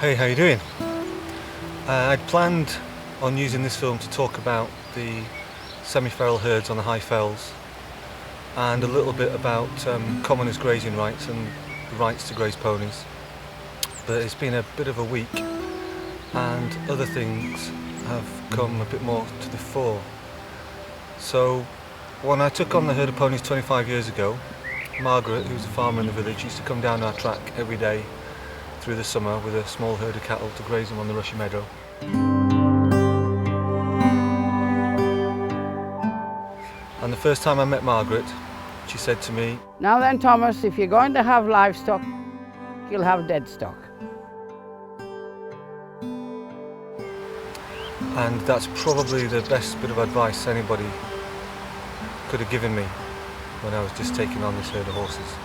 Hey, how you doing? I'd planned on using this film to talk about the semi-feral herds on the high fells and a little bit about commoners' grazing rights and the rights to graze ponies. But it's been a bit of a week and other things have come a bit more to the fore. So when I took on the herd of ponies 25 years ago, Margaret, who's a farmer in the village, used to come down our track every day through the summer with a small herd of cattle to graze them on the rushy meadow. And the first time I met Margaret, she said to me, "Now then, Thomas, if you're going to have livestock, you'll have dead stock." and that's probably the best bit of advice anybody could have given me when I was just taking on this herd of horses.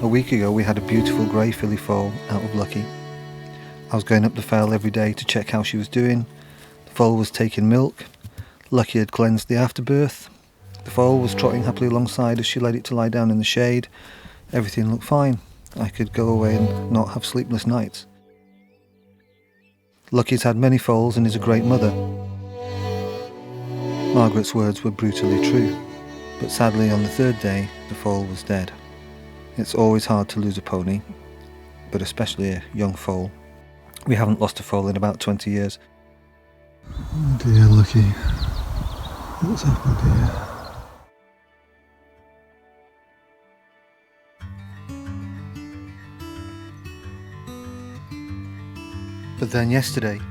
A week ago we had a beautiful grey filly foal out of Lucky. I was going up the fell every day to check how she was doing. The foal was taking milk. Lucky had cleansed the afterbirth. The foal was trotting happily alongside as she led it to lie down in the shade. Everything looked fine. I could go away and not have sleepless nights. Lucky's had many foals and is a great mother. Margaret's words were brutally true, but sadly on the third day the foal was dead. It's always hard to lose a pony, but especially a young foal. We haven't lost a foal in about 20 years. Oh dear, Lucky. What's happened here? But then yesterday,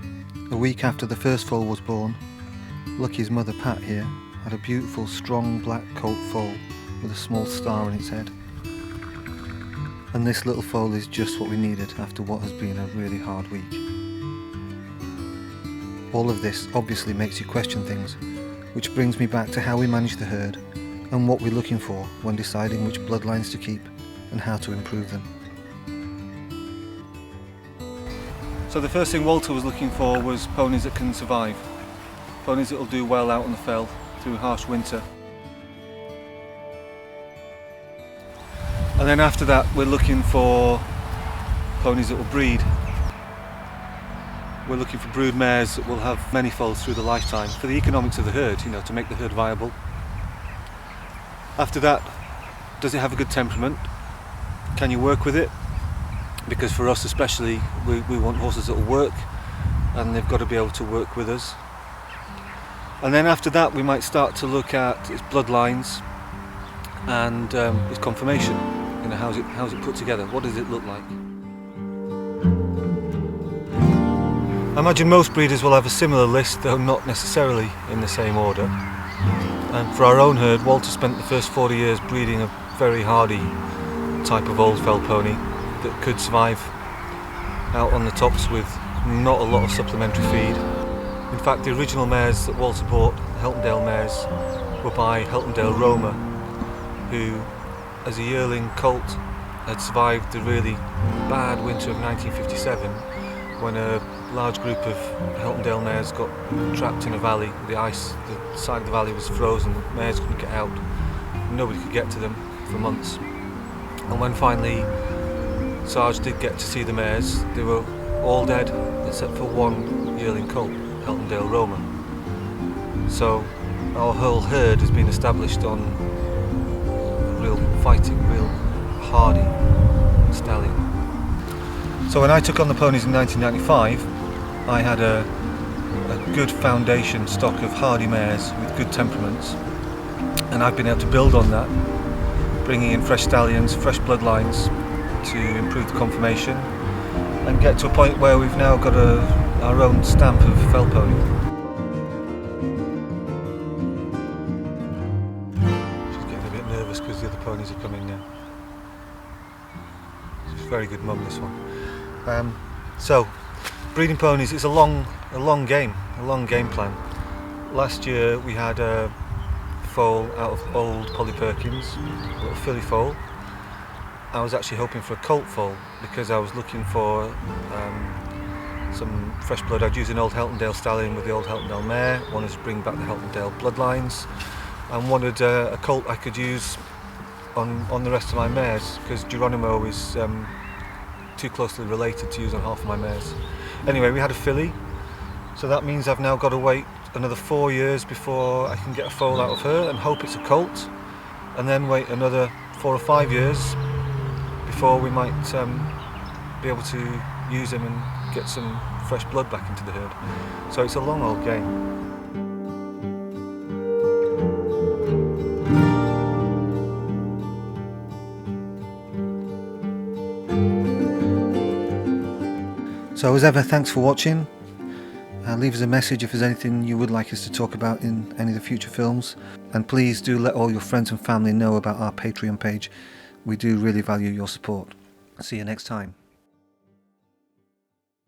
a week after the first foal was born, Lucky's mother Pat here had a beautiful strong black coat foal with a small star on its head. And this little foal is just what we needed after what has been a really hard week. All of this obviously makes you question things, which brings me back to how we manage the herd and what we're looking for when deciding which bloodlines to keep and how to improve them. So the first thing Walter was looking for was ponies that can survive, ponies that will do well out on the fell through a harsh winter. And then after that we're looking for ponies that will breed. We're looking for brood mares that will have many foals through the lifetime for the economics of the herd, to make the herd viable. After that, does it have a good temperament? Can you work with it? Because for us especially, we want horses that will work, and they've got to be able to work with us. And then after that we might start to look at its bloodlines and its conformation. How's it put together? What does it look like? I imagine most breeders will have a similar list, though not necessarily in the same order. And for our own herd, Walter spent the first 40 years breeding a very hardy type of old fell pony that could survive out on the tops with not a lot of supplementary feed. In fact, the original mares that Walter bought, the Heltondale mares, were by Heltondale Roma, who as a yearling colt had survived the really bad winter of 1957 when a large group of Heltondale mares got trapped in a valley. The side of the valley was frozen, the mares couldn't get out, nobody could get to them for months. And when finally Sarge did get to see the mares, they were all dead except for one yearling colt, Heltondale Roma. So our whole herd has been established on real fighting, real hardy stallion. So when I took on the ponies in 1995, I had a good foundation stock of hardy mares with good temperaments, and I've been able to build on that, bringing in fresh stallions, fresh bloodlines to improve the conformation and get to a point where we've now got our own stamp of fell pony. Nervous because the other ponies are coming now. She's a very good mum, this one. So, breeding ponies is a long game plan. Last year we had a foal out of old Polly Perkins, a little filly foal. I was actually hoping for a colt foal because I was looking for some fresh blood. I'd use an old Heltondale stallion with the old Heltondale mare, wanted to bring back the Heltondale bloodlines, and wanted a colt I could use on the rest of my mares, because Geronimo is too closely related to use on half of my mares. Anyway, we had a filly, so that means I've now got to wait another 4 years before I can get a foal out of her and hope it's a colt, and then wait another 4 or 5 years before we might be able to use him and get some fresh blood back into the herd. So it's a long old game. So as ever, thanks for watching. Leave us a message if there's anything you would like us to talk about in any of the future films, and please do let all your friends and family know about our Patreon page. We do really value your support. See you next time.